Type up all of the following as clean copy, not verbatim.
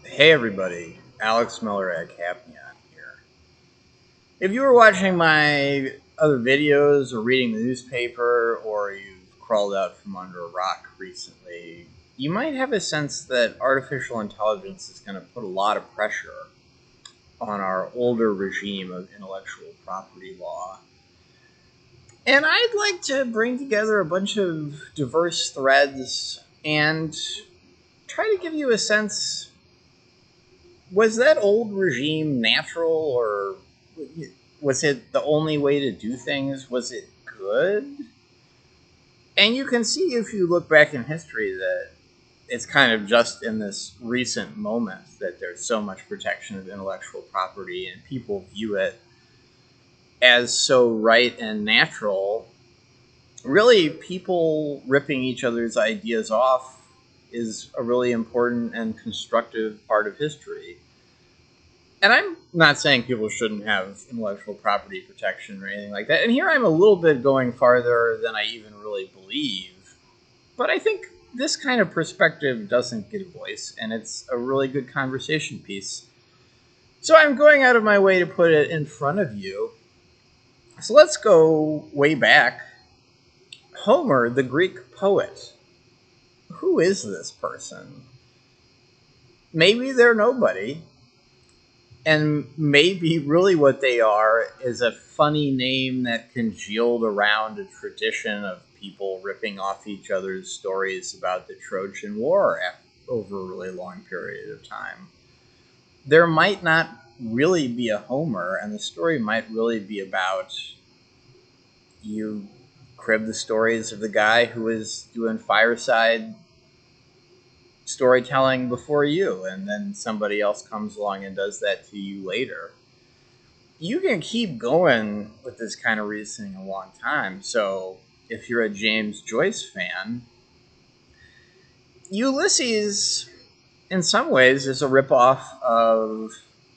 Hey everybody, Alex Miller at Capnion here. If you were watching my other videos or reading the newspaper or you've crawled out from under a rock recently, you might have a sense that artificial intelligence is going to put a lot of pressure on our older regime of intellectual property law. And I'd like to bring together a bunch of diverse threads and try to give you a sense. Was that old regime natural, or was it the only way to do things? Was it good? And you can see if you look back in history that it's kind of just in this recent moment that there's so much protection of intellectual property and people view it as so right and natural. Really, people ripping each other's ideas off is a really important and constructive part of history. And I'm not saying people shouldn't have intellectual property protection or anything like that. And here I'm a little bit going farther than I even really believe. But I think this kind of perspective doesn't get a voice, and it's a really good conversation piece. So I'm going out of my way to put it in front of you. So let's go way back. Homer, the Greek poet. Who is this person? Maybe they're nobody. And maybe really what they are is a funny name that congealed around a tradition of people ripping off each other's stories about the Trojan War over a really long period of time. There might not really be a Homer, and the story might really be about you crib the stories of the guy who was doing fireside storytelling before you, and then somebody else comes along and does that to you later. You can keep going with this kind of reasoning a long time. So if you're a James Joyce fan, Ulysses, in some ways, is a ripoff of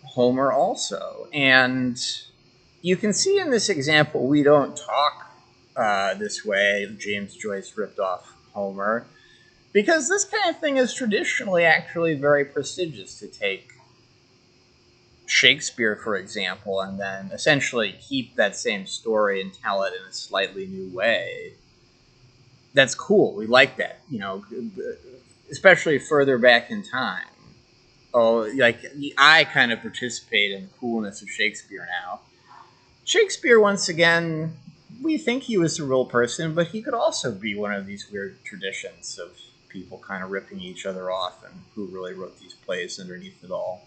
Homer also. And you can see in this example, we don't talk this way. James Joyce ripped off Homer, because this kind of thing is traditionally actually very prestigious to take Shakespeare, for example, and then essentially keep that same story and tell it in a slightly new way. That's cool. We like that, especially further back in time. Oh, like I kind of participate in the coolness of Shakespeare now. Shakespeare, once again, we think he was a real person, but he could also be one of these weird traditions of people kind of ripping each other off and who really wrote these plays underneath it all.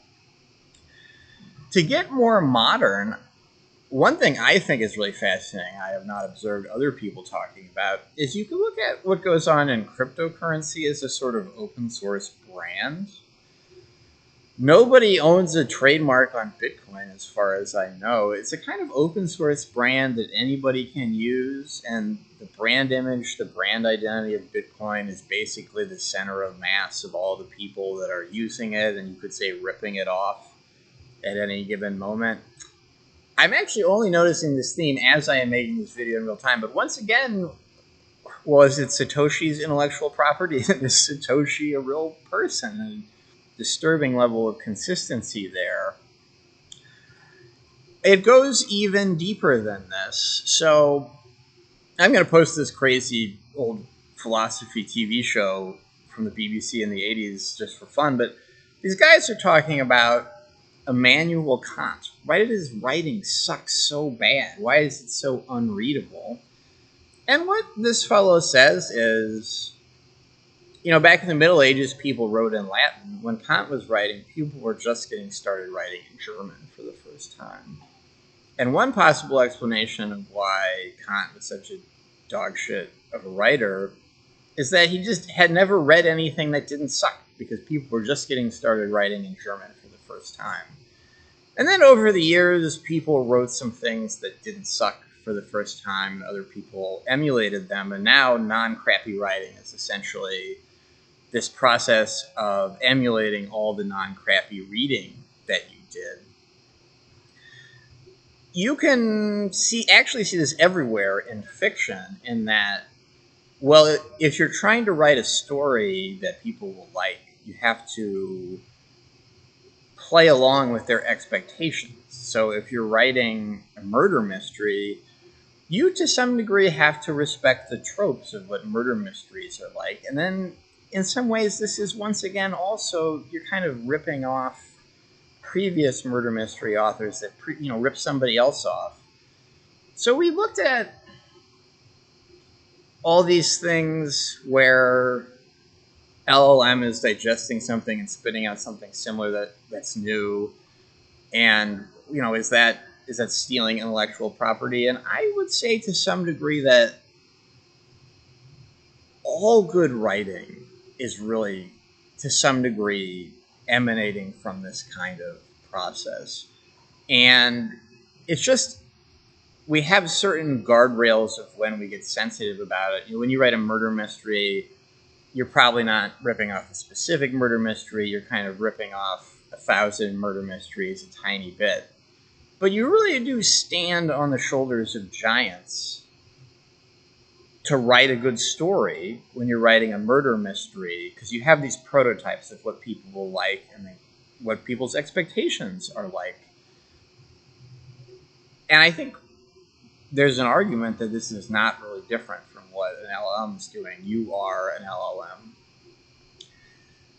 To get more modern, one thing I think is really fascinating, I have not observed other people talking about, is you can look at what goes on in cryptocurrency as a sort of open source brand. Nobody owns a trademark on Bitcoin, as far as I know. It's a kind of open source brand that anybody can use, and the brand image, the brand identity of Bitcoin is basically the center of mass of all the people that are using it, and you could say ripping it off at any given moment. I'm actually only noticing this theme as I am making this video in real time, but once again, was it Satoshi's intellectual property? Is Satoshi a real person? And disturbing level of consistency there. It goes even deeper than this. So I'm going to post this crazy old philosophy TV show from the BBC in the 80s just for fun, but these guys are talking about Immanuel Kant. Why did his writing suck so bad? Why is it so unreadable? And what this fellow says is, back in the Middle Ages, people wrote in Latin. When Kant was writing, people were just getting started writing in German for the first time. And one possible explanation of why Kant was such a dogshit of a writer is that he just had never read anything that didn't suck, because people were just getting started writing in German for the first time. And then over the years, people wrote some things that didn't suck for the first time, and other people emulated them. And now non-crappy writing is essentially this process of emulating all the non-crappy reading that you did. You can actually see this everywhere in fiction, in that, well, if you're trying to write a story that people will like, you have to play along with their expectations. So if you're writing a murder mystery, you to some degree have to respect the tropes of what murder mysteries are like. And then in some ways, this is once again also, you're kind of ripping off previous murder mystery authors that rip somebody else off. So we looked at all these things where LLM is digesting something and spitting out something similar that's new, and is that stealing intellectual property? And I would say to some degree that all good writing is really to some degree emanating from this kind of process. And it's just, we have certain guardrails of when we get sensitive about it. When you write a murder mystery, you're probably not ripping off a specific murder mystery. You're kind of ripping off 1,000 murder mysteries a tiny bit. But you really do stand on the shoulders of giants to write a good story when you're writing a murder mystery, because you have these prototypes of what people will like and what people's expectations are like. And I think there's an argument that this is not really different from what an LLM is doing. You are an LLM.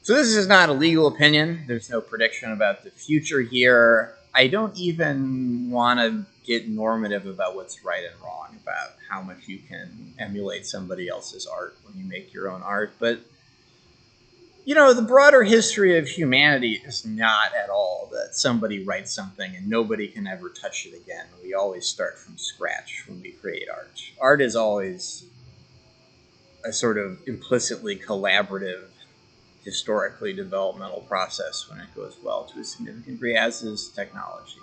So this is not a legal opinion. There's no prediction about the future here. I don't even want to get normative about what's right and wrong, about how much you can emulate somebody else's art when you make your own art. But, the broader history of humanity is not at all that somebody writes something and nobody can ever touch it again. We always start from scratch when we create art. Art is always a sort of implicitly collaborative, historically developmental process when it goes well to a significant degree, as is technology.